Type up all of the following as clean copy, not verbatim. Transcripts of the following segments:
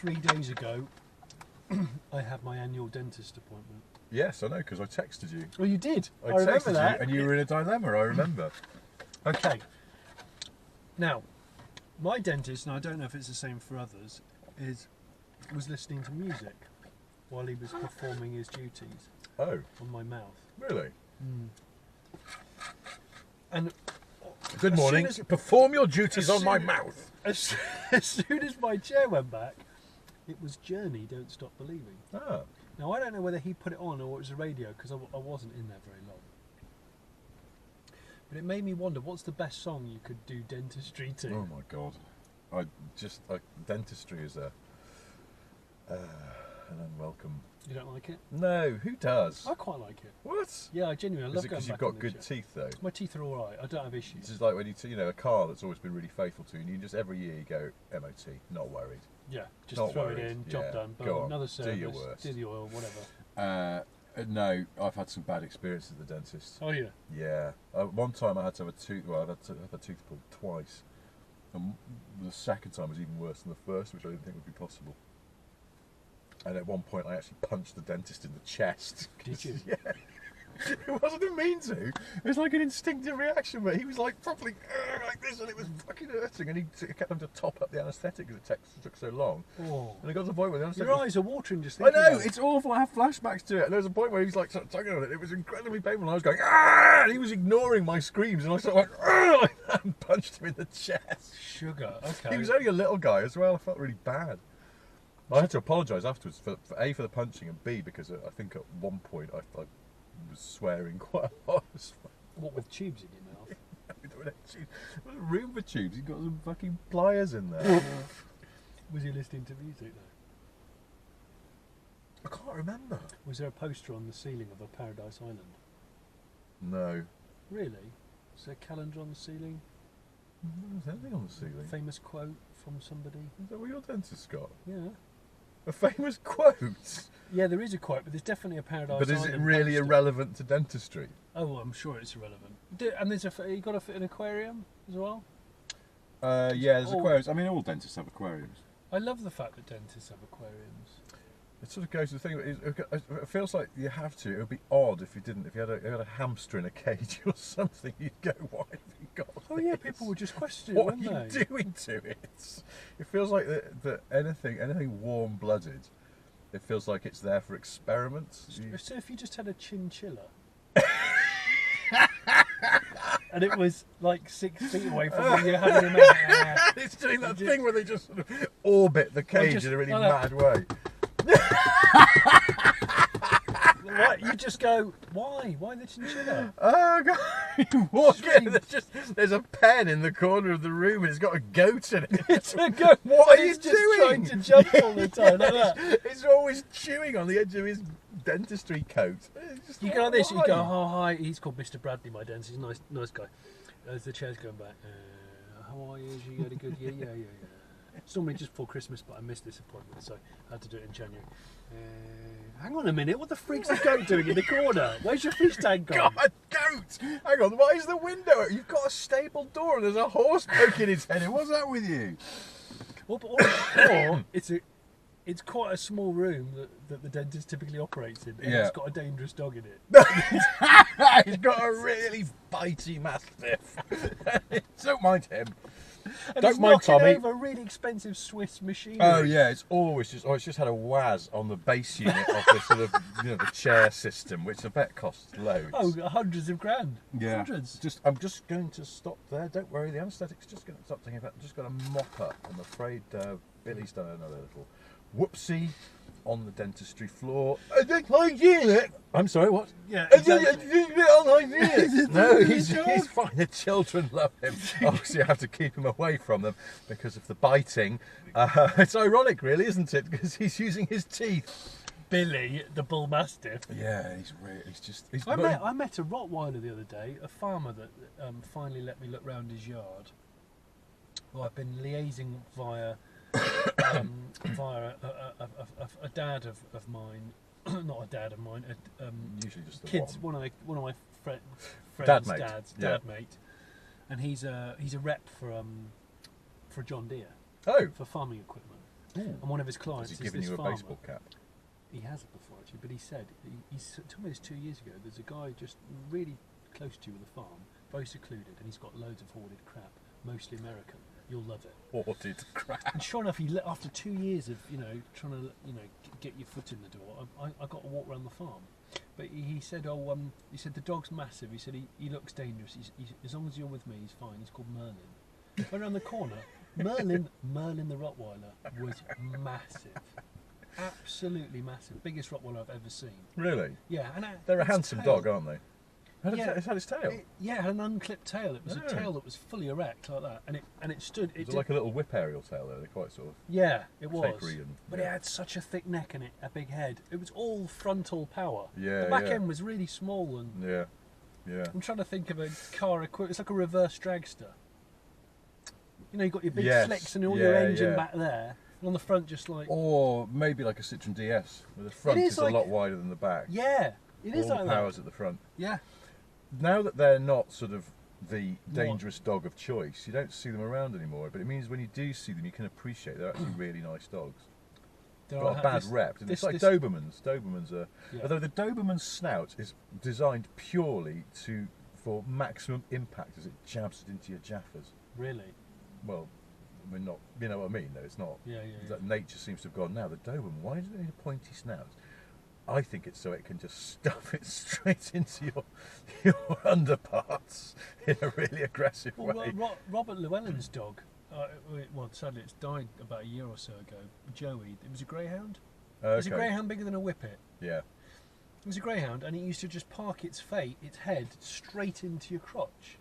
3 days ago, I had my annual dentist appointment. Yes, I know, because I texted you. Well, you did. I remember texted that. you, and you were in a dilemma. I remember. Okay. Now, my dentist, and I don't know if it's the same for others, was listening to music while he was performing his duties Oh, on my mouth. really? And Good as morning. soon as- Perform your duties as on my soon- mouth. as soon as my chair went back, it was Journey, Don't Stop Believing. Ah, Now, I don't know whether he put it on or it was a radio, because I wasn't in there very long. But it made me wonder, what's the best song you could do dentistry to? oh my God! Dentistry is an unwelcome. You don't like it? No, who does? I quite like it. What? Yeah, I genuinely love Is it going because you've back in got the good chair. teeth though? My teeth are all right. I don't have issues. It's just like when a car that's always been really faithful to you, and you just every year you go MOT, not worried. Yeah, just Not throw worried. it in, job Yeah, done. Boom, go on, another do service, your worst. do the oil, whatever. No, I've had some bad experiences at the dentist. Oh yeah. Yeah, one time I had to have a tooth. Well, I've had to have a tooth pulled twice, and the second time was even worse than the first, which I didn't think would be possible. And at one point, I actually punched the dentist in the chest. Did you? Yeah. It wasn't mean to. It was like an instinctive reaction, but he was like properly like this, and it was fucking hurting. And he kept having to top up the anaesthetic because it took so long. Oh. And it got to the point where the anaesthetic. Your eyes are watering just I thinking know, about it. it's awful. I have flashbacks to it. And there was a point where he was like sort of tugging on it. It was incredibly painful. And I was going, ah! And he was ignoring my screams. And I sort of went, ah! Like that and punched him in the chest. Sugar, okay. He was only a little guy as well. I felt really bad. I had to apologise afterwards for A, for the punching, and B, because I think at one point I was swearing quite a lot. What, with tubes in your mouth? There was room for tubes. He's got some fucking pliers in there. Was he listening to music though? I can't remember. Was there a poster on the ceiling of a Paradise Island? No. Really? Was there a calendar on the ceiling? There's anything on the ceiling. Famous quote from somebody? Is that what your dentist got? Yeah. A famous quote? Yeah, there is a quote, but there's definitely a Paradise But Island is it really poster. irrelevant to dentistry? Oh, well, I'm sure it's irrelevant. And there's you got an aquarium as well? Yeah, there's Oh. aquariums. I mean, all dentists have aquariums. I love the fact that dentists have aquariums. It sort of goes to the thing. It feels like you have to. It would be odd if you didn't. If you had a hamster in a cage or something, you'd go, "Why have you got Oh this? yeah, people would just question it, What are wouldn't you they? doing to it?" It feels like that anything warm-blooded. It feels like it's there for experiments. So if you just had a chinchilla, and it was like 6 feet away from where you're having him out, It's doing that thing where they just sort of orbit the cage just in a really like mad way. what, you just go, why? Why the chinchilla? Oh god! You walk really- in, there's a pen in the corner of the room and it's got a goat in it. It's a goat. What are you He's just doing? trying to jump all the time like that. It's always chewing on the edge of his dentistry coat. It's just You go like this, you go, why? oh hi, he's called Mr. Bradley, my dentist, he's a nice guy. As the chair's going back, how are you? You had a good year? Yeah. It's normally just before Christmas, but I missed this appointment, so I had to do it in January. Hang on a minute, what the freak's the goat doing in the corner? Where's your fish tank gone? God, goat! Hang on, why is the window? You've got a stable door and there's a horse poking its head in. What's that with you? Or it's quite a small room that the dentist typically operates in, and Yeah. it's got a dangerous dog in it. He's got a really bitey mastiff. Don't mind him. And Don't it's mind knocking Tommy. over really expensive Swiss machinery. Oh yeah, it's always just. It's just had a WAS on the base unit of the sort of the chair system, which I bet costs loads. Oh, hundreds of grand. yeah. Hundreds. I'm just going to stop there. Don't worry, the anaesthetic's just going to stop taking effect. I'm just going to mop up. I'm afraid Billy's done another little whoopsie on the dentistry floor. I don't like it. I'm sorry, what? Yeah, I exactly. don't like it. No, he's fine. The children love him. Obviously, I have to keep him away from them because of the biting. It's ironic, really, isn't it? Because he's using his teeth. Billy, the bull mastiff. Yeah, he's just. I met a Rottweiler the other day, a farmer that finally let me look round his yard. Well, I've been liaising via a dad of mine, not a dad of mine, usually just the kids. one. One of my friends' Dad mate. dad's Yeah. dad mate, and he's a rep for John Deere Oh, for farming equipment. And one of his clients Has is he given this you a farmer. baseball cap? He hasn't before actually, but he said he told me this 2 years ago. There's a guy just really close to you with a farm, very secluded, and he's got loads of hoarded crap, mostly American. You'll love it. Hoarded crap. And sure enough, after 2 years of trying to get your foot in the door, I got to walk around the farm. But he said, he said the dog's massive. He said he looks dangerous. He's as long as you're with me, he's fine. He's called Merlin. Went around the corner. Merlin the Rottweiler was massive, absolutely massive. Biggest Rottweiler I've ever seen. Really? Yeah, and They're a its handsome tail- dog, aren't they? It's had its tail. It had an unclipped tail. It was a Oh. tail that was fully erect like that, and it stood. It's like a little whip aerial tail there. They're quite sort of Yeah, it was. tapery and But it had such a thick neck and a big head. It was all frontal power. Yeah, The back yeah. end was really small, and yeah. I'm trying to think of a car equivalent. It's like a reverse dragster. You've got your big Yes, slicks and all your engine yeah. back there, and on the front just like Or maybe like a Citroen DS, where the front is is like- a lot wider than the back. yeah, it is All like the that. powers at the front. Yeah, Now that they're not sort of the dangerous dog of choice, you don't see them around anymore. But it means when you do see them, you can appreciate they're actually really nice dogs. there Got are a bad this- rep. And this- it's like this- Dobermans. Dobermans are, Yeah. although the Doberman snout is designed purely for maximum impact as it jabs it into your jaffers. Really? Well, I mean, not, you know what I mean? Though it's not. Yeah. That nature seems to have gone now. The Doberman, why does it need a pointy snout? I think it's so it can just stuff it straight into your underparts in a really aggressive Well, way. Robert Llewellyn's dog. Well, sadly, it's died about a year or so ago. Joey. It was a greyhound. Was a greyhound bigger than a whippet? Yeah. It was a greyhound, and it used to just park its head straight into your crotch.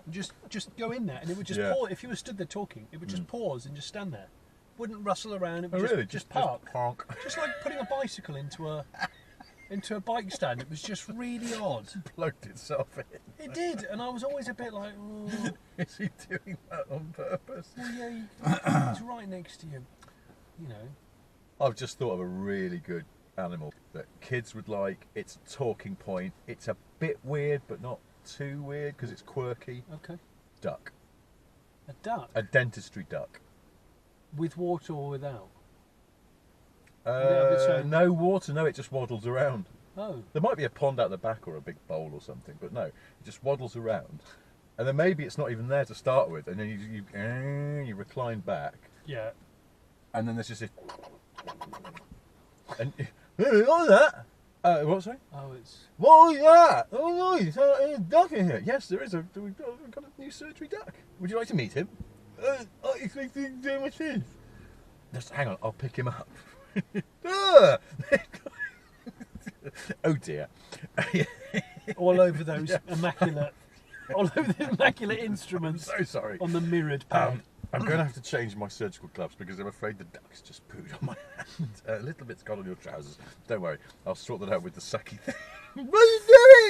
And just go in there, and it would just pause. If you were stood there talking, it would just pause and just stand there. Wouldn't rustle around. It would really? just park. Park. Just like putting a bicycle into a bike stand. It was just really odd. Plugged itself in. It did, and I was always a bit like, oh, Is he doing that on purpose? well, yeah, he's right next to you. I've just thought of a really good animal that kids would like. It's a talking point. It's a bit weird, but not too weird because it's quirky. Okay. Duck. A duck A dentistry duck. with water or without? No water. No, it just waddles around. Oh, There might be a pond out the back or a big bowl or something, but no, it just waddles around. And then maybe it's not even there to start with, and then you recline back, yeah. and then there's just a... And... What's that? What, sorry? Oh, it's What was that? Oh no, there's a duck in here. Yes, there is. We've got a new surgery duck. Would you like to meet him? I expect him to do my teeth. Just hang on, I'll pick him up. Ah! Oh dear. all over those immaculate, all over the immaculate instruments So sorry. on the mirrored pad. I'm going to have to change my surgical gloves because I'm afraid the duck's just pooed on my hand. A little bit's gone on your trousers. Don't worry, I'll sort that out with the sucky thing. What are you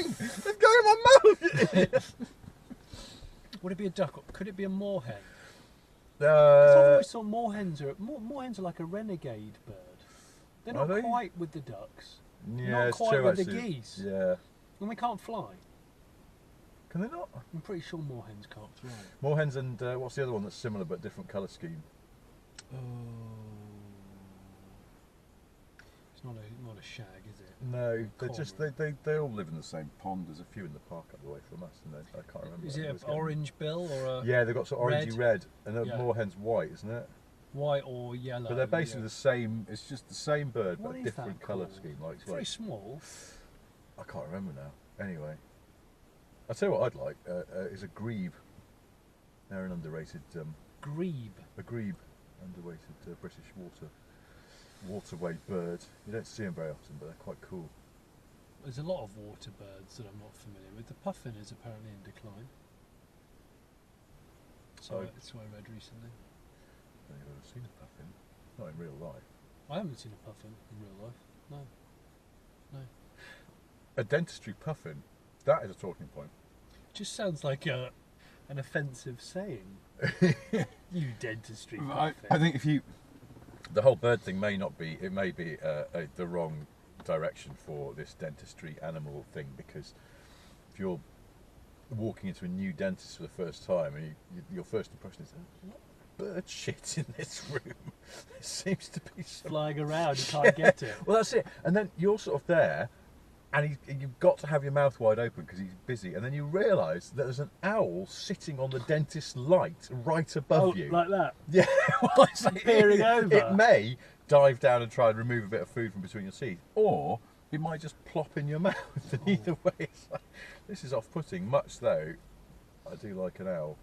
doing? It's going in my mouth. Would it be a duck? Or could it be a moorhen? Uh, I've always thought moorhens are like a renegade bird. They're Are not they? quite with the ducks, yeah, not it's quite true, with the actually. geese. Yeah. and they can't fly. Can they not? I'm pretty sure moorhens can't fly. Moorhens and what's the other one that's similar but different colour scheme? Oh, it's not a shag, is it? No, they're Cormorant. just they all live in the same pond. There's a few in the park up the way from us, and I can't remember. Is I it always an get them. orange bill or a Yeah, they've got sort of orangey red, and the Yeah. moorhen's white, isn't it? white or yellow? But they're basically yeah. the same. It's just the same bird, What but a is different that colour called? scheme. Like, It's very small. I can't remember now. Anyway, I'll tell you what I'd like is a grebe. They're an underrated Grebe. a grebe, underrated British waterway bird. You don't see them very often, but they're quite cool. There's a lot of water birds that I'm not familiar with. The puffin is apparently in decline. So Oh. that's what I read recently. I don't think I've ever seen a puffin, not in real life. I haven't seen a puffin in real life. No. A dentistry puffin, that is a talking point. Just sounds like an offensive saying. You dentistry puffin. I think if you, the whole bird thing may not be, it may be the wrong direction for this dentistry animal thing, because if you're walking into a new dentist for the first time and your first impression is, bird shit in this room? There seems to be some... Flying around, you can't get it. Well, that's it. And then you're sort of there, and you've got to have your mouth wide open because he's busy. And then you realise that there's an owl sitting on the dentist's light right above you. Like that? Yeah. Well, it's like, Peering over. It may dive down and try and remove a bit of food from between your teeth, or it might just plop in your mouth. And either way, it's like, this is off-putting, much though I do like an owl.